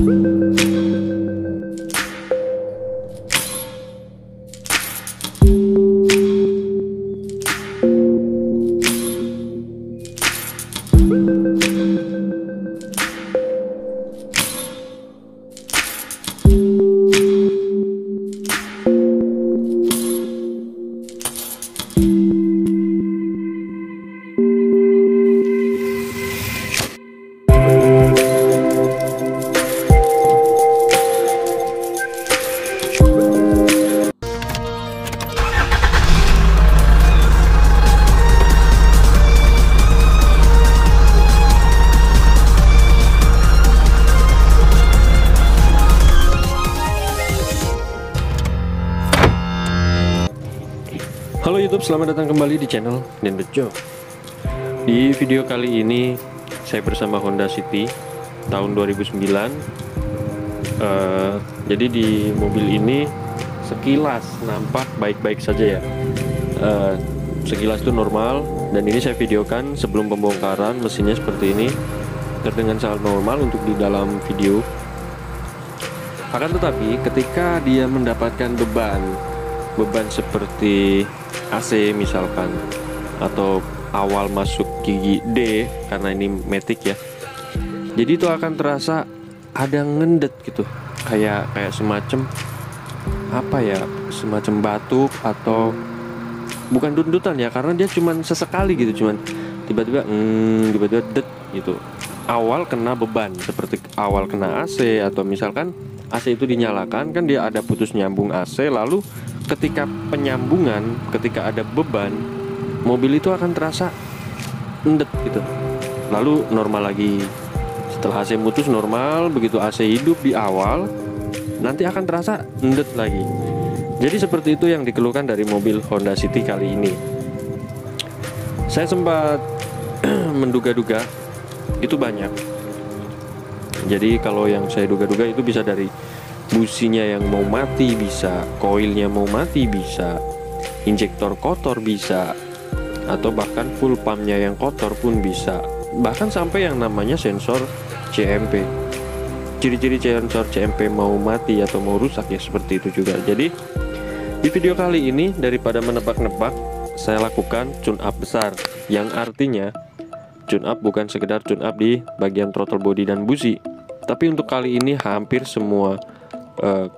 Halo YouTube, selamat datang kembali di channel Nenbejo. Di video kali ini saya bersama Honda City tahun 2009. Jadi di mobil ini sekilas nampak baik-baik saja ya. Sekilas itu normal, dan ini saya videokan sebelum pembongkaran. Mesinnya seperti ini, terdengar sangat normal untuk di dalam video. Akan tetapi ketika dia mendapatkan beban seperti AC misalkan, atau awal masuk gigi D, karena ini matic ya, jadi itu akan terasa ada ngendet gitu, kayak semacam apa ya, semacam batuk, atau bukan dundutan ya, karena dia cuman sesekali gitu, cuman tiba-tiba det gitu, awal kena beban, seperti awal kena AC, atau misalkan AC itu dinyalakan, kan dia ada putus nyambung AC, lalu ketika penyambungan, ketika ada beban, mobil itu akan terasa endet gitu, lalu normal lagi. Setelah AC putus normal, begitu AC hidup di awal, nanti akan terasa endet lagi. Jadi seperti itu yang dikeluhkan dari mobil Honda City kali ini. Saya sempat menduga-duga itu banyak. Jadi kalau yang saya duga-duga itu bisa dari businya yang mau mati, bisa koilnya mau mati, bisa injektor kotor, bisa, atau bahkan full pumpnya yang kotor pun bisa, bahkan sampai yang namanya sensor CMP. Ciri-ciri sensor CMP mau mati atau mau rusak ya seperti itu juga. Jadi di video kali ini, daripada menebak-nebak, saya lakukan tune up besar, yang artinya tune up bukan sekedar tune up di bagian throttle body dan busi, tapi untuk kali ini hampir semua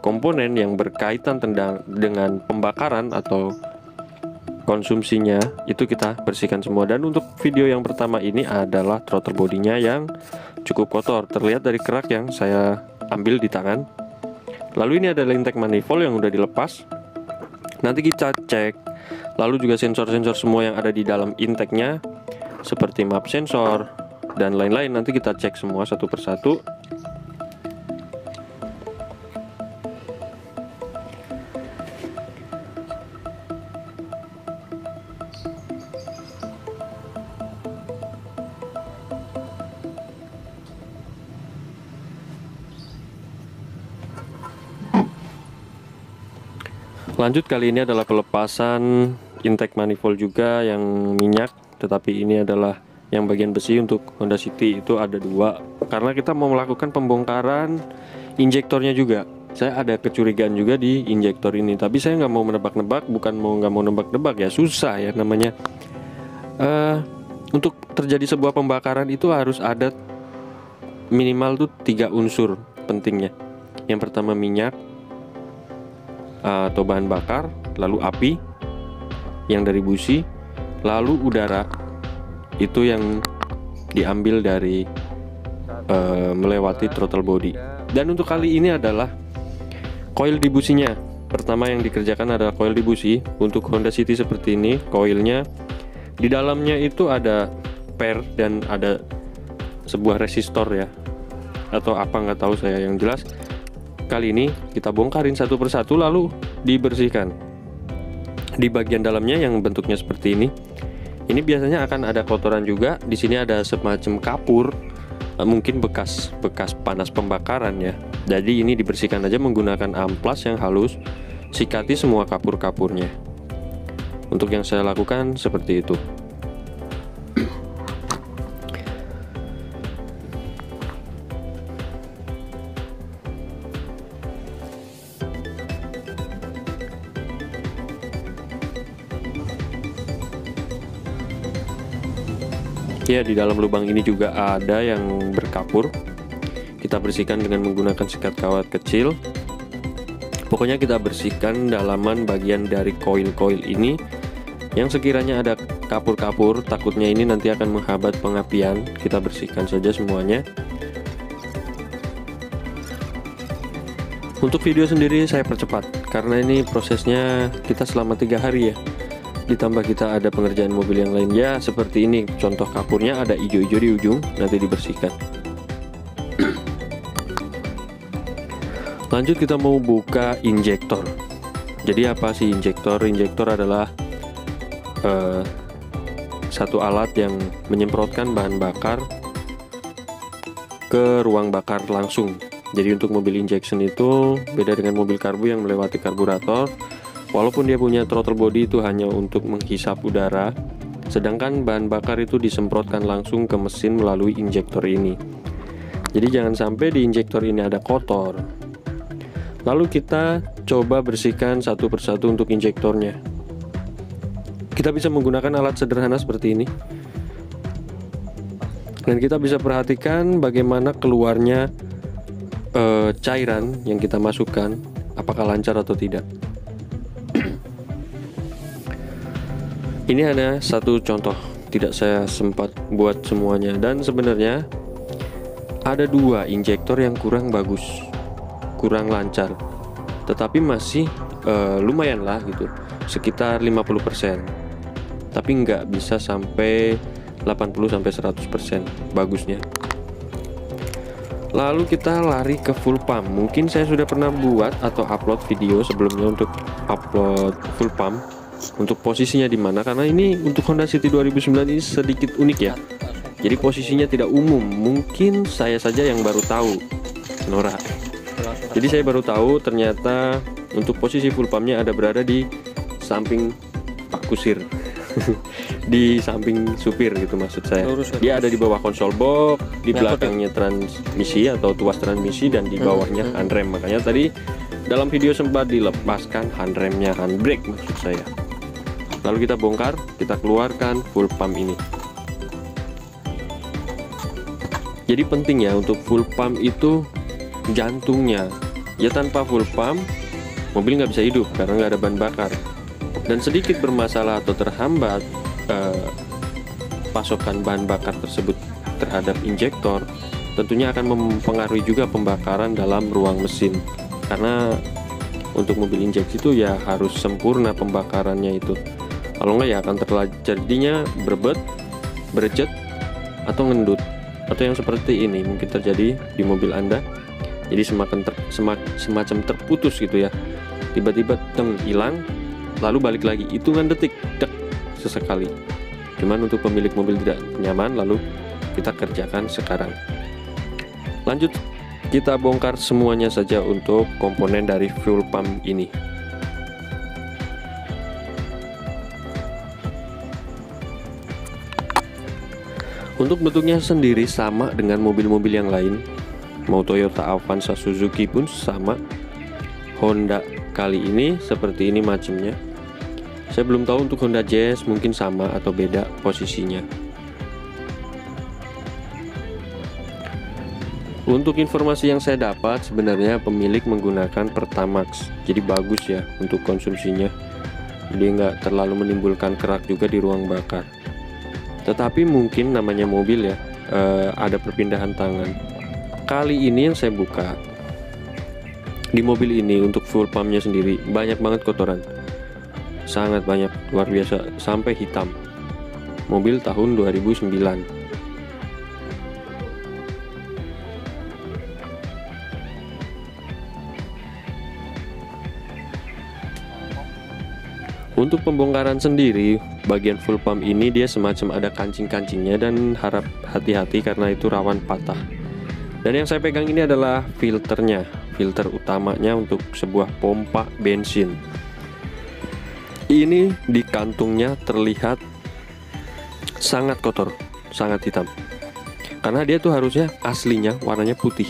komponen yang berkaitan dengan pembakaran atau konsumsinya itu kita bersihkan semua. Dan untuk video yang pertama ini adalah throttle bodinya yang cukup kotor, terlihat dari kerak yang saya ambil di tangan. Lalu ini ada intake manifold yang udah dilepas, nanti kita cek. Lalu juga sensor-sensor semua yang ada di dalam intake-nya, seperti map sensor dan lain-lain, nanti kita cek semua satu persatu. Lanjut, kali ini adalah pelepasan intake manifold juga yang minyak, tetapi ini adalah yang bagian besi. Untuk Honda City itu ada dua, karena kita mau melakukan pembongkaran injektornya juga. Saya ada kecurigaan juga di injektor ini, tapi saya nggak mau menebak-nebak, nggak mau nebak-nebak ya, susah ya namanya. Untuk terjadi sebuah pembakaran itu harus ada minimal tuh 3 unsur pentingnya. Yang pertama minyak atau bahan bakar, lalu api yang dari busi, lalu udara itu yang diambil dari melewati throttle body. Dan untuk kali ini adalah coil di businya. Pertama yang dikerjakan adalah coil di busi. Untuk Honda City seperti ini, coilnya di dalamnya itu ada per dan ada sebuah resistor ya, atau apa nggak tahu saya. Yang jelas kali ini kita bongkarin satu persatu lalu dibersihkan. Di bagian dalamnya yang bentuknya seperti ini biasanya akan ada kotoran juga. Di sini ada semacam kapur, mungkin bekas panas pembakaran ya. Jadi ini dibersihkan aja menggunakan amplas yang halus, sikati semua kapur-kapurnya. Untuk yang saya lakukan seperti itu. Ya, di dalam lubang ini juga ada yang berkapur. Kita bersihkan dengan menggunakan sikat kawat kecil. Pokoknya kita bersihkan dalaman bagian dari koil-koil ini. Yang sekiranya ada kapur-kapur, takutnya ini nanti akan menghambat pengapian. Kita bersihkan saja semuanya. Untuk video sendiri saya percepat, karena ini prosesnya kita selama 3 hari ya. Ditambah kita ada pengerjaan mobil yang lain ya, seperti ini contoh kapurnya, ada hijau-hijau di ujung, nanti dibersihkan. Lanjut kita mau buka injektor. Jadi apa sih injektor? Injektor adalah satu alat yang menyemprotkan bahan bakar ke ruang bakar langsung. Jadi untuk mobil injection itu beda dengan mobil karbu yang melewati karburator. Walaupun dia punya throttle body itu hanya untuk menghisap udara, sedangkan bahan bakar itu disemprotkan langsung ke mesin melalui injektor ini. Jadi jangan sampai di injektor ini ada kotor. Lalu kita coba bersihkan satu persatu untuk injektornya. Kita bisa menggunakan alat sederhana seperti ini. Dan kita bisa perhatikan bagaimana keluarnya cairan yang kita masukkan, apakah lancar atau tidak. Ini hanya satu contoh, tidak saya sempat buat semuanya. Dan sebenarnya ada 2 injektor yang kurang bagus, kurang lancar, tetapi masih lumayan lah gitu, sekitar 50%. Tapi nggak bisa sampai 80-100% bagusnya. Lalu kita lari ke full pump. Mungkin saya sudah pernah buat atau upload video sebelumnya untuk upload full pump. Untuk posisinya di mana, karena ini untuk Honda City 2009 ini sedikit unik ya. Jadi posisinya tidak umum, mungkin saya saja yang baru tahu, Nora. Jadi saya baru tahu ternyata untuk posisi full pumpnya ada berada di samping Pak Kusir. Di samping supir gitu maksud saya. Dia ada di bawah konsol box, di belakangnya transmisi atau tuas transmisi, dan di bawahnya handrem. Makanya tadi dalam video sempat dilepaskan handremnya, handbrake maksud saya. Lalu kita bongkar, kita keluarkan full pump ini. Jadi penting ya, untuk full pump itu jantungnya. Ya tanpa full pump mobil nggak bisa hidup karena nggak ada bahan bakar. Dan sedikit bermasalah atau terhambat pasokan bahan bakar tersebut terhadap injektor, tentunya akan mempengaruhi juga pembakaran dalam ruang mesin. Karena untuk mobil injeksi itu ya harus sempurna pembakarannya itu. Kalau nggak ya akan terjadinya berbet, berjet, atau ngendut, atau yang seperti ini mungkin terjadi di mobil Anda. Jadi semacam terputus gitu ya, tiba-tiba hilang, lalu balik lagi, hitungan detik, sesekali. Cuman untuk pemilik mobil tidak nyaman, lalu kita kerjakan sekarang. Lanjut, kita bongkar semuanya saja untuk komponen dari fuel pump ini. Untuk bentuknya sendiri sama dengan mobil-mobil yang lain, mau Toyota Avanza, Suzuki pun sama. Honda kali ini seperti ini macamnya. Saya belum tahu untuk Honda Jazz mungkin sama atau beda posisinya. Untuk informasi yang saya dapat, sebenarnya pemilik menggunakan Pertamax, jadi bagus ya untuk konsumsinya. Jadi nggak terlalu menimbulkan kerak juga di ruang bakar. Tetapi mungkin namanya mobil ya, ada perpindahan tangan. Kali ini yang saya buka, di mobil ini untuk fuel pumpnya sendiri banyak banget kotoran, sangat banyak, luar biasa, sampai hitam. Mobil tahun 2009. Untuk pembongkaran sendiri, bagian full pump ini dia semacam ada kancing-kancingnya, dan harap hati-hati karena itu rawan patah. Dan yang saya pegang ini adalah filternya, filter utamanya untuk sebuah pompa bensin. Ini di kantungnya terlihat sangat kotor, sangat hitam. Karena dia tuh harusnya aslinya warnanya putih.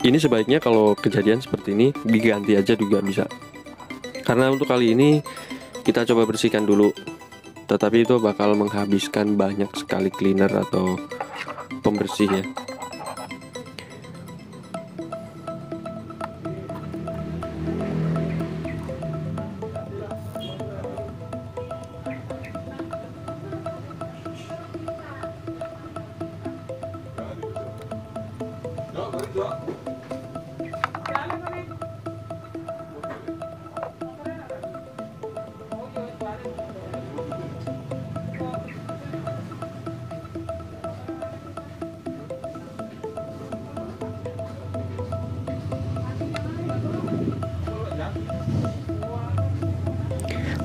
Ini sebaiknya kalau kejadian seperti ini diganti aja juga bisa. Karena untuk kali ini kita coba bersihkan dulu tetapi itu bakal menghabiskan banyak sekali cleaner atau pembersih ya.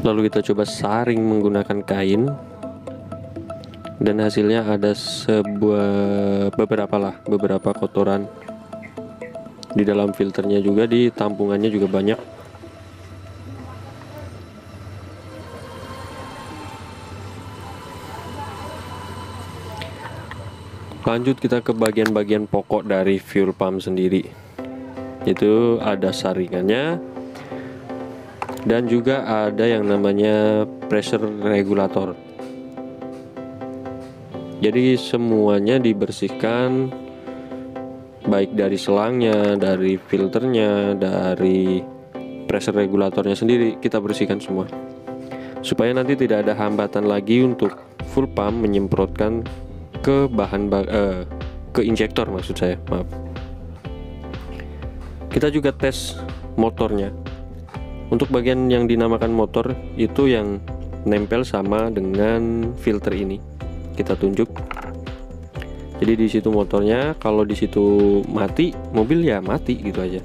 Lalu kita coba saring menggunakan kain, dan hasilnya ada beberapa kotoran di dalam filternya, juga di tampungannya juga banyak. Lanjut kita ke bagian-bagian pokok dari fuel pump sendiri. Itu ada saringannya, dan juga ada yang namanya pressure regulator. Jadi semuanya dibersihkan, baik dari selangnya, dari filternya, dari pressure regulatornya sendiri, kita bersihkan semua, supaya nanti tidak ada hambatan lagi untuk full pump menyemprotkan ke ke injektor, maksud saya, maaf. Kita juga tes motornya. Untuk bagian yang dinamakan motor itu yang nempel sama dengan filter ini, kita tunjuk. Jadi di situ motornya, kalau di situ mati, mobil ya mati gitu aja.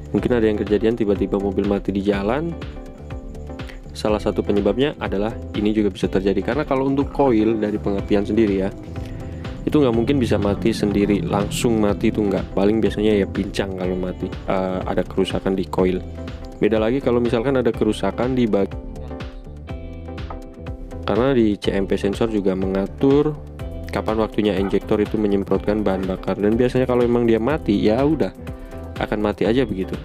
Mungkin ada yang kejadian tiba-tiba mobil mati di jalan. Salah satu penyebabnya adalah ini juga bisa terjadi, karena kalau untuk koil dari pengapian sendiri ya, itu nggak mungkin bisa mati sendiri, langsung mati itu nggak. Paling biasanya ya pincang kalau mati, ada kerusakan di koil. Beda lagi kalau misalkan ada kerusakan di karena di CMP sensor juga mengatur kapan waktunya injektor itu menyemprotkan bahan bakar, dan biasanya kalau memang dia mati ya udah akan mati aja begitu.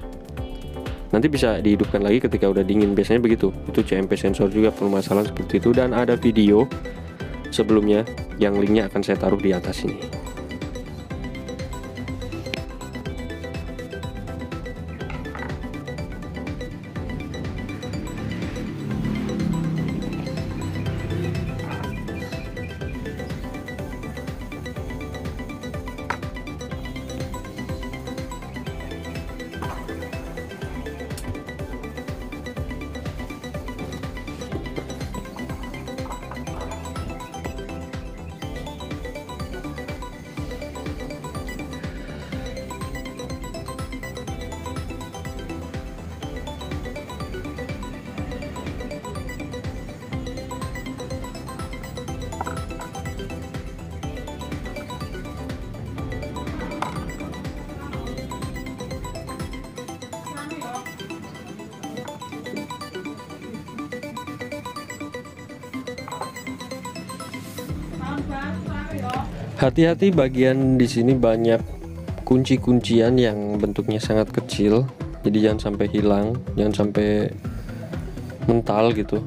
Nanti bisa dihidupkan lagi ketika udah dingin, biasanya begitu. Itu CMP sensor juga permasalahan seperti itu, dan ada video sebelumnya yang linknya akan saya taruh di atas ini. Hati-hati, bagian di sini banyak kunci-kuncian yang bentuknya sangat kecil, jadi jangan sampai hilang, jangan sampai mental gitu.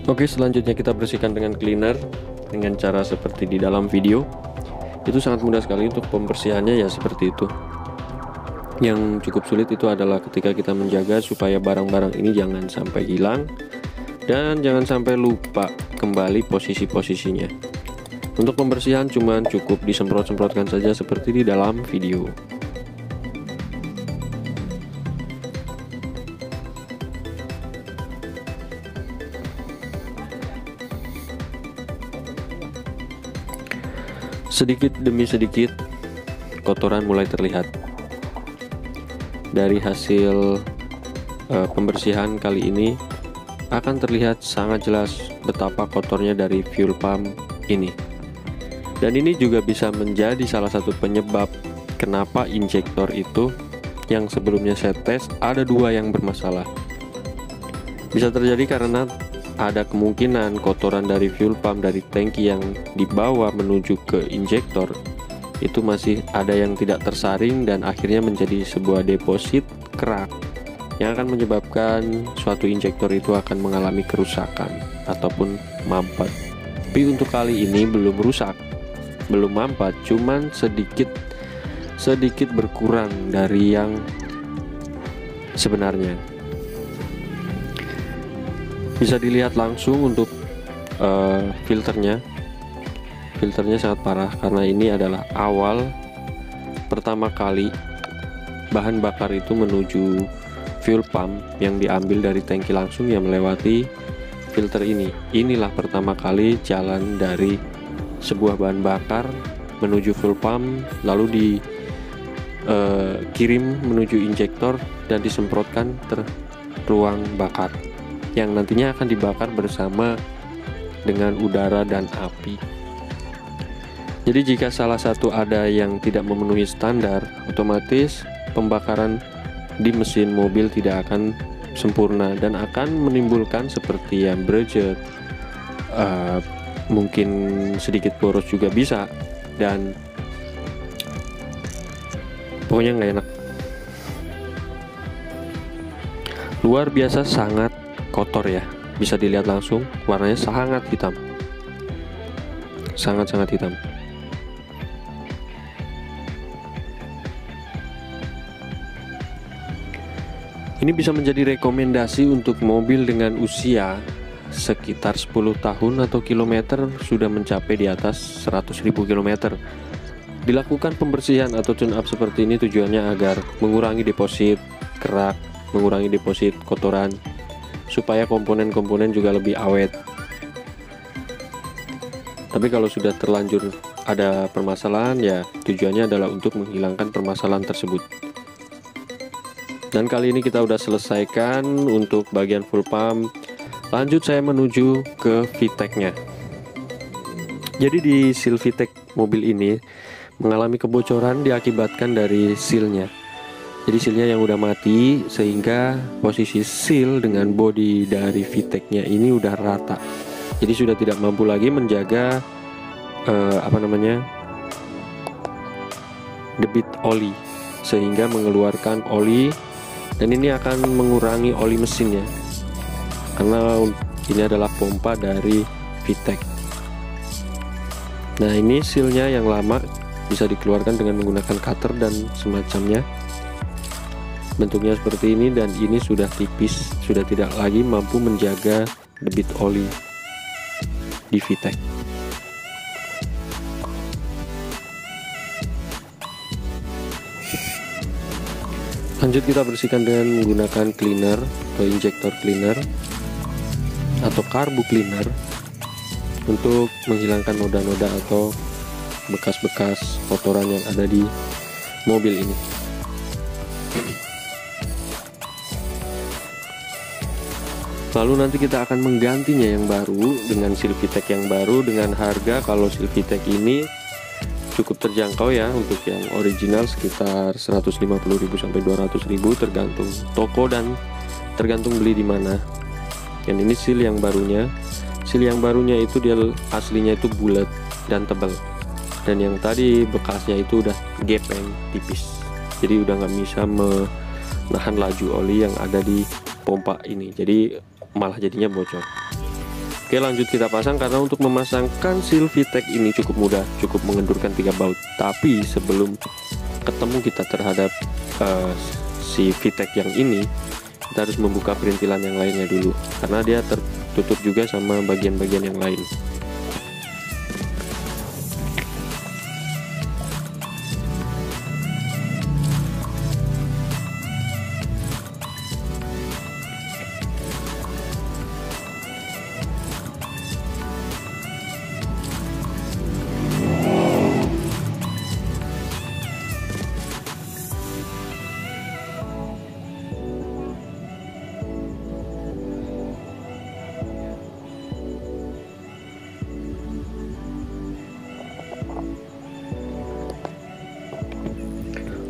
Oke, selanjutnya kita bersihkan dengan cleaner dengan cara seperti di dalam video. Itu sangat mudah sekali untuk pembersihannya, ya seperti itu. Yang cukup sulit itu adalah ketika kita menjaga supaya barang-barang ini jangan sampai hilang dan jangan sampai lupa kembali posisi-posisinya. Untuk pembersihan cuman cukup disemprot-semprotkan saja seperti di dalam video. Sedikit demi sedikit kotoran mulai terlihat. Dari hasil pembersihan kali ini akan terlihat sangat jelas betapa kotornya dari fuel pump ini. Dan ini juga bisa menjadi salah satu penyebab kenapa injektor itu yang sebelumnya saya tes ada 2 yang bermasalah. Bisa terjadi karena ada kemungkinan kotoran dari fuel pump dari tangki yang dibawa menuju ke injektor itu masih ada yang tidak tersaring dan akhirnya menjadi sebuah deposit kerak yang akan menyebabkan suatu injektor itu akan mengalami kerusakan ataupun mampet. Tapi untuk kali ini belum rusak, belum mampet, cuman sedikit berkurang dari yang sebenarnya. Bisa dilihat langsung untuk filternya sangat parah karena ini adalah awal pertama kali bahan bakar itu menuju fuel pump yang diambil dari tangki langsung yang melewati filter ini. Inilah pertama kali jalan dari sebuah bahan bakar menuju fuel pump lalu dikirim menuju injektor dan disemprotkan ke ruang bakar yang nantinya akan dibakar bersama dengan udara dan api. Jadi jika salah satu ada yang tidak memenuhi standar, otomatis pembakaran di mesin mobil tidak akan sempurna dan akan menimbulkan seperti yang brejer, mungkin sedikit boros juga bisa, dan pokoknya nggak enak. Luar biasa sangat kotor ya, bisa dilihat langsung warnanya sangat hitam, sangat hitam. Ini bisa menjadi rekomendasi untuk mobil dengan usia sekitar 10 tahun atau kilometer sudah mencapai di atas 100.000 km. Dilakukan pembersihan atau tune up seperti ini tujuannya agar mengurangi deposit kerak, mengurangi deposit kotoran, supaya komponen-komponen juga lebih awet. Tapi kalau sudah terlanjur ada permasalahan, ya tujuannya adalah untuk menghilangkan permasalahan tersebut. Dan kali ini kita udah selesaikan untuk bagian full pump. Lanjut saya menuju ke VTEC-nya. Jadi di seal VTEC mobil ini mengalami kebocoran diakibatkan dari sealnya. Jadi sealnya yang udah mati sehingga posisi seal dengan bodi dari VTEC-nya ini udah rata. Jadi sudah tidak mampu lagi menjaga debit oli sehingga mengeluarkan oli. Dan ini akan mengurangi oli mesinnya karena ini adalah pompa dari VTEC. Nah ini sealnya yang lama bisa dikeluarkan dengan menggunakan cutter dan semacamnya. Bentuknya seperti ini dan ini sudah tipis, sudah tidak lagi mampu menjaga debit oli di VTEC. Lanjut kita bersihkan dengan menggunakan cleaner atau injektor cleaner atau karbu cleaner untuk menghilangkan noda-noda atau bekas-bekas kotoran yang ada di mobil ini. Lalu nanti kita akan menggantinya yang baru dengan seal VTEC yang baru dengan harga, kalau seal VTEC ini cukup terjangkau ya, untuk yang original sekitar 150.000 sampai 200.000 tergantung toko dan tergantung beli di mana. Yang ini seal yang barunya. Seal yang barunya itu dia aslinya itu bulat dan tebal. Dan yang tadi bekasnya itu udah gepeng tipis. Jadi udah nggak bisa menahan laju oli yang ada di pompa ini. Jadi malah jadinya bocor. Oke, lanjut kita pasang, karena untuk memasangkan seal VTEC ini cukup mudah, cukup mengendurkan 3 baut. Tapi sebelum ketemu kita terhadap si VTEC yang ini, kita harus membuka perintilan yang lainnya dulu, karena dia tertutup juga sama bagian-bagian yang lain.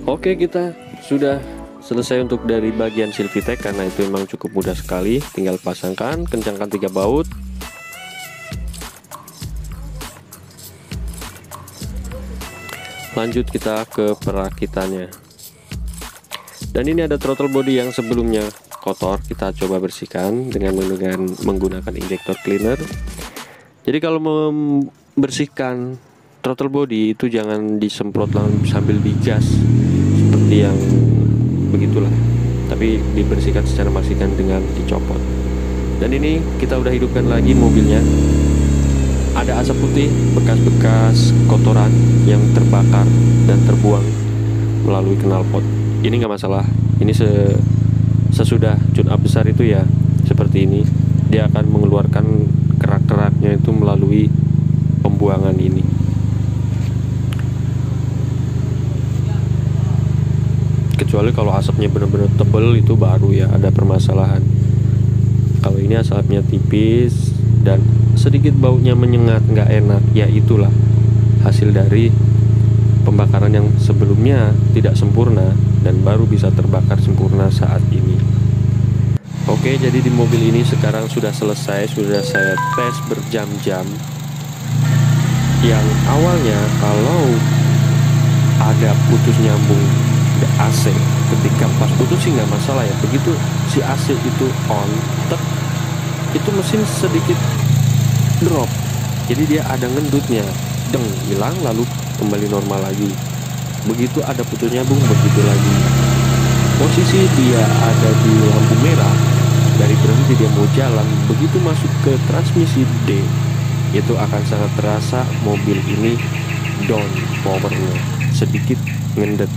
Oke, kita sudah selesai untuk dari bagian Silvitech, karena itu memang cukup mudah sekali. Tinggal pasangkan, kencangkan 3 baut. Lanjut kita ke perakitannya. Dan ini ada throttle body yang sebelumnya kotor, kita coba bersihkan dengan menggunakan injector cleaner. Jadi kalau membersihkan throttle body itu jangan disemprot sambil digas seperti yang begitulah, tapi dibersihkan secara maksimal dengan dicopot. Dan ini kita udah hidupkan lagi mobilnya. Ada asap putih, bekas-bekas kotoran yang terbakar dan terbuang melalui knalpot. Ini nggak masalah. Ini sesudah tune up besar itu ya seperti ini, dia akan mengeluarkan kerak-keraknya itu melalui pembuangan ini. Kecuali kalau asapnya benar-benar tebel, itu baru ya ada permasalahan. Kalau ini asapnya tipis dan sedikit baunya menyengat, nggak enak, ya itulah hasil dari pembakaran yang sebelumnya tidak sempurna dan baru bisa terbakar sempurna saat ini. Oke, jadi di mobil ini sekarang sudah selesai, sudah saya tes berjam-jam. Yang awalnya kalau ada putus nyambung AC, ketika pas putus sih nggak masalah ya. Begitu si AC itu on, itu mesin sedikit drop, jadi dia ada ngendutnya, deng, hilang lalu kembali normal lagi. Begitu ada putus nyambung, begitu lagi. Posisi dia ada di lampu merah, dari berhenti dia mau jalan, begitu masuk ke transmisi D, itu akan sangat terasa mobil ini down powernya, sedikit ngendet,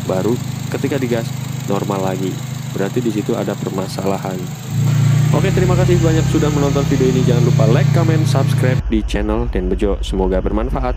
baru ketika digas normal lagi. Berarti di situ ada permasalahan. Oke, terima kasih banyak sudah menonton video ini. Jangan lupa like, comment, subscribe di channel Den Bejo. Semoga bermanfaat.